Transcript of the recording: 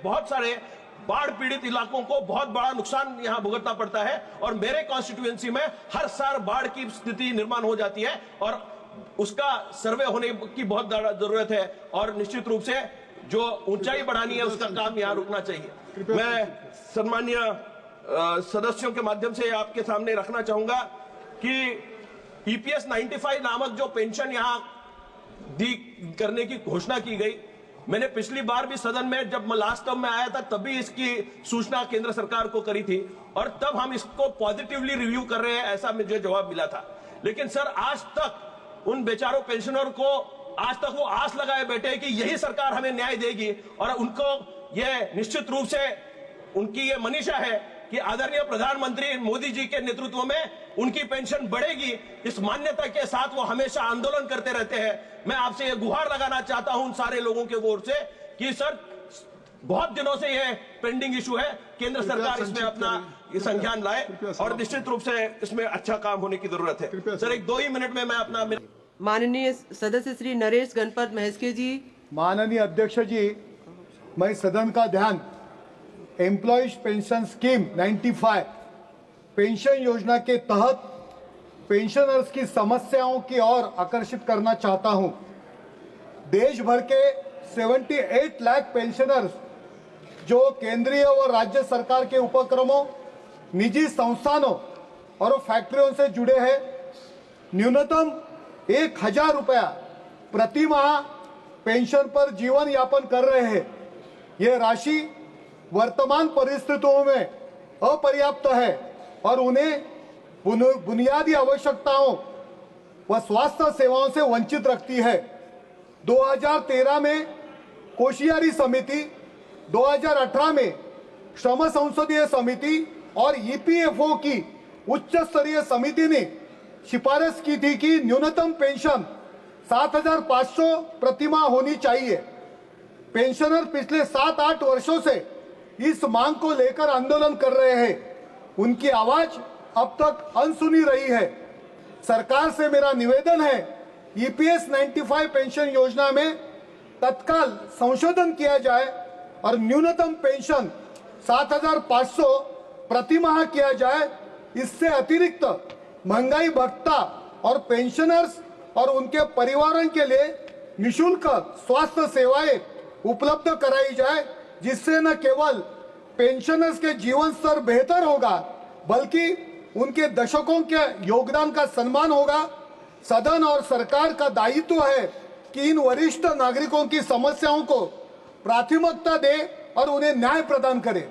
बहुत सारे बाढ़ पीड़ित इलाकों को बहुत बड़ा नुकसान यहां भुगतना पड़ता है और मेरे कॉन्स्टिट्यूएंसी में हर साल बाढ़ की स्थिति निर्माण हो जाती है और उसका सर्वे होने की बहुत ज्यादा जरूरत है और निश्चित रूप से जो ऊंचाई बढ़ानी है उसका काम यहां रुकना चाहिए। मैं सम्मानीय सदस्यों के माध्यम से आपके सामने रखना चाहूंगा कि ईपीएस 95 नामक जो पेंशन यहां दी करने की घोषणा की गई, मैंने पिछली बार भी सदन में जब मैं लास्ट टर्म में आया था तब भी इसकी सूचना केंद्र सरकार को करी थी और तब हम इसको पॉजिटिवली रिव्यू कर रहे हैं ऐसा मुझे जवाब मिला था। लेकिन सर आज तक उन बेचारों पेंशनर को आज तक वो आस लगाए बैठे कि यही सरकार हमें न्याय देगी और उनको ये निश्चित रूप से उनकी ये मनीषा है कि आदरणीय प्रधानमंत्री मोदी जी के नेतृत्व में उनकी पेंशन बढ़ेगी। इस मान्यता के साथ वो हमेशा आंदोलन करते रहते हैं। मैं आपसे ये गुहार लगाना चाहता हूं उन सारे लोगों के ओर से कि सर बहुत दिनों से ये पेंडिंग इशू है, केंद्र सरकार इसमें अपना संज्ञान लाए और निश्चित रूप से इसमें अच्छा काम होने की जरूरत है। सर एक 2 ही मिनट में मैं अपना माननीय सदस्य श्री नरेश गणपत महस्के जी। माननीय अध्यक्ष जी, मैं सदन का ध्यान एम्प्लॉयज पेंशन स्कीम 95 पेंशन योजना के तहत पेंशनर्स की समस्याओं की ओर आकर्षित करना चाहता हूं। देश भर के 78 लाख पेंशनर्स जो केंद्रीय और राज्य सरकार के उपक्रमों, निजी संस्थानों और फैक्ट्रियों से जुड़े हैं, न्यूनतम 1000 रुपया प्रति माह पेंशन पर जीवन यापन कर रहे हैं। ये राशि वर्तमान परिस्थितियों में अपर्याप्त है और उन्हें बुनियादी आवश्यकताओं व स्वास्थ्य सेवाओं से वंचित रखती है। 2013 में कोशियारी समिति, 2018 में श्रम संसदीय समिति और ईपीएफओ की उच्च स्तरीय समिति ने सिफारिश की थी कि न्यूनतम पेंशन 7500 प्रतिमाह होनी चाहिए। पेंशनर पिछले 7-8 वर्षों से इस मांग को लेकर आंदोलन कर रहे हैं। उनकी आवाज अब तक अनसुनी रही है। सरकार से मेरा निवेदन है, ईपीएस 95 पेंशन योजना में तत्काल संशोधन किया जाए और न्यूनतम पेंशन 7500 प्रतिमाह किया जाए। इससे अतिरिक्त महंगाई भत्ता और पेंशनर्स और उनके परिवारों के लिए निःशुल्क स्वास्थ्य सेवाएं उपलब्ध कराई जाए, जिससे न केवल पेंशनर्स के जीवन स्तर बेहतर होगा बल्कि उनके दशकों के योगदान का सम्मान होगा। सदन और सरकार का दायित्व है कि इन वरिष्ठ नागरिकों की समस्याओं को प्राथमिकता दे और उन्हें न्याय प्रदान करे।